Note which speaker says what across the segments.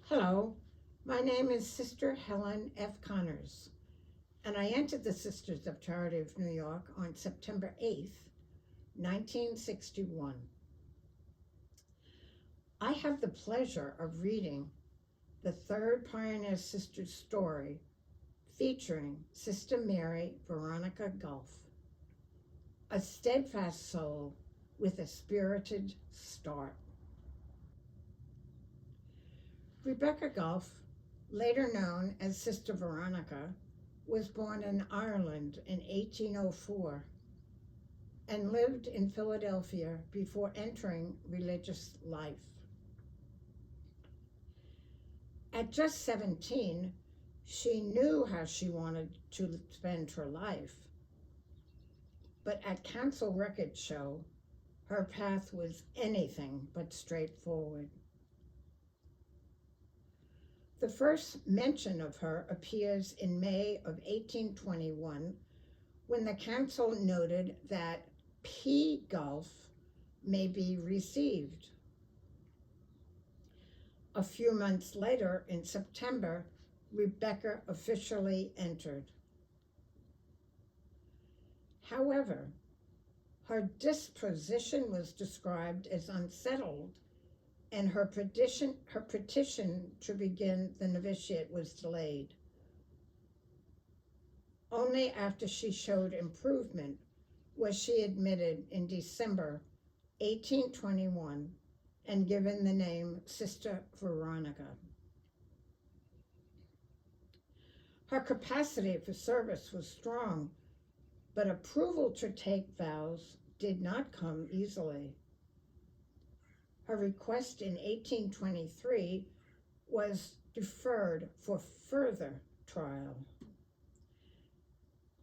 Speaker 1: Hello, my name is Sister Helen F. Connors, and I entered the Sisters of Charity of New York on September 8th, 1961. I have the pleasure of reading the third Pioneer Sister story featuring Sister Mary Veronica Goff, a steadfast soul with a spirited start. Rebecca Goff, later known as Sister Veronica, was born in Ireland in 1804 and lived in Philadelphia before entering religious life. At just 17, she knew how she wanted to spend her life, but at council records show her path was anything but straightforward. The first mention of her appears in May of 1821 when the council noted that P. Golf may be received. A few months later, in September, Rebecca officially entered. However, her disposition was described as unsettled, and her petition to begin the novitiate was delayed. Only after she showed improvement was she admitted in December 1821 and given the name Sister Veronica. Her capacity for service was strong, but approval to take vows did not come easily. Her request in 1823 was deferred for further trial.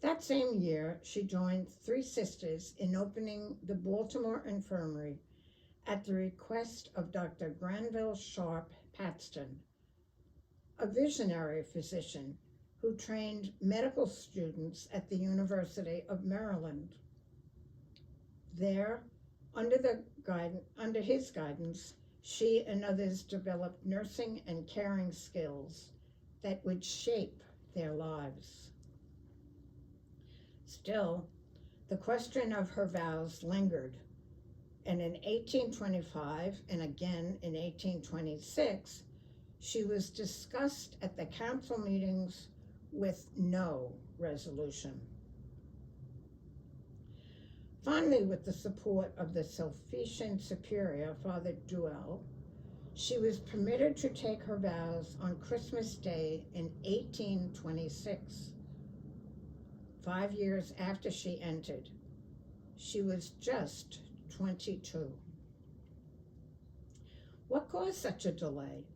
Speaker 1: That same year, she joined three sisters in opening the Baltimore Infirmary at the request of Dr. Granville Sharp Paxton, a visionary physician who trained medical students at the University of Maryland. There, under his guidance, she and others developed nursing and caring skills that would shape their lives. Still, the question of her vows lingered, and in 1825 and again in 1826, she was discussed at the council meetings with no resolution. Finally, with the support of the Sulpician Superior, Father Duell, she was permitted to take her vows on Christmas Day in 1826. 5 years after she entered, she was just 22. What caused such a delay?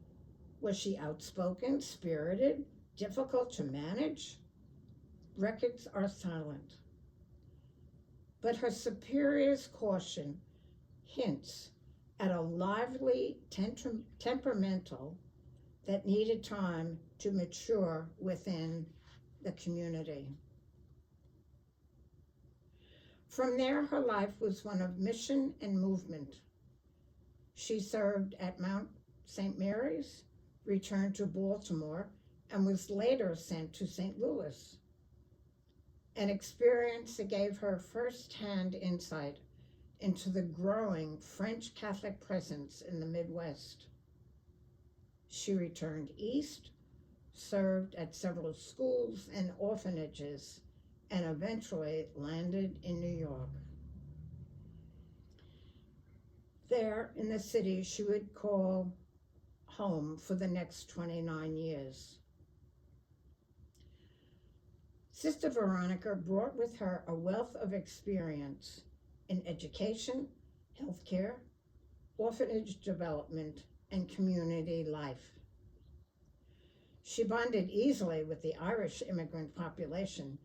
Speaker 1: Was she outspoken, spirited, difficult to manage? Records are silent. But her superior's caution hints at a lively temperamental that needed time to mature within the community. From there, her life was one of mission and movement. She served at Mount St. Mary's, returned to Baltimore, and was later sent to St. Louis, an experience that gave her first-hand insight into the growing French Catholic presence in the Midwest. She returned east, served at several schools and orphanages, and eventually landed in New York. There in the city, she would call home for the next 29 years. Sister Veronica brought with her a wealth of experience in education, healthcare, orphanage development, and community life. She bonded easily with the Irish immigrant population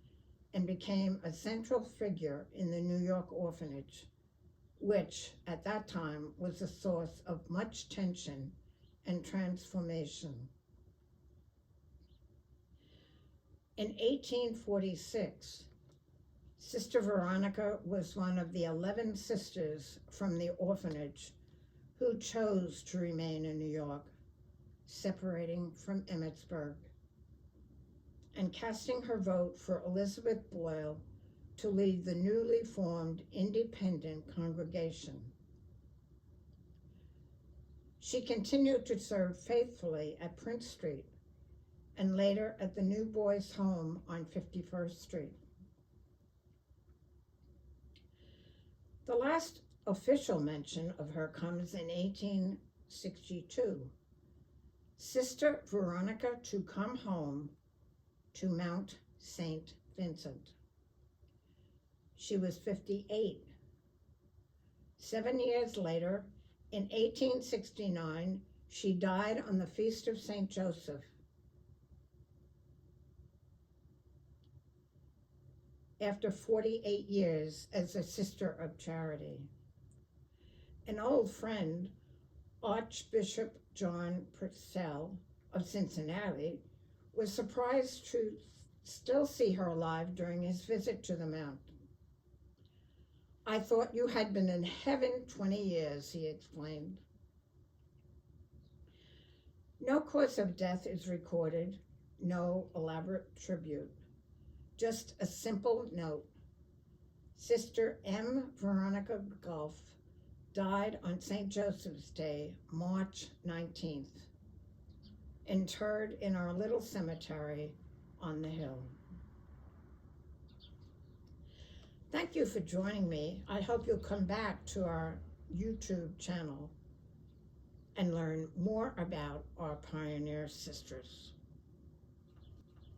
Speaker 1: and became a central figure in the New York orphanage, which at that time was a source of much tension and transformation. In 1846, Sister Veronica was one of the 11 sisters from the orphanage who chose to remain in New York, separating from Emmitsburg, and casting her vote for Elizabeth Boyle to lead the newly formed independent congregation. She continued to serve faithfully at Prince Street and later at the New Boys' Home on 51st Street. The last official mention of her comes in 1862. Sister Veronica to come home to Mount St. Vincent. She was 58. 7 years later, in 1869, she died on the Feast of St. Joseph. After 48 years as a Sister of Charity. An old friend, Archbishop John Purcell of Cincinnati, was surprised to still see her alive during his visit to the Mount. "I thought you had been in heaven 20 years, he explained. No cause of death is recorded, no elaborate tribute. Just a simple note. Sister M. Veronica Goff died on St. Joseph's Day, March 19th, interred in our little cemetery on the hill." Thank you for joining me. I hope you'll come back to our YouTube channel and learn more about our pioneer sisters.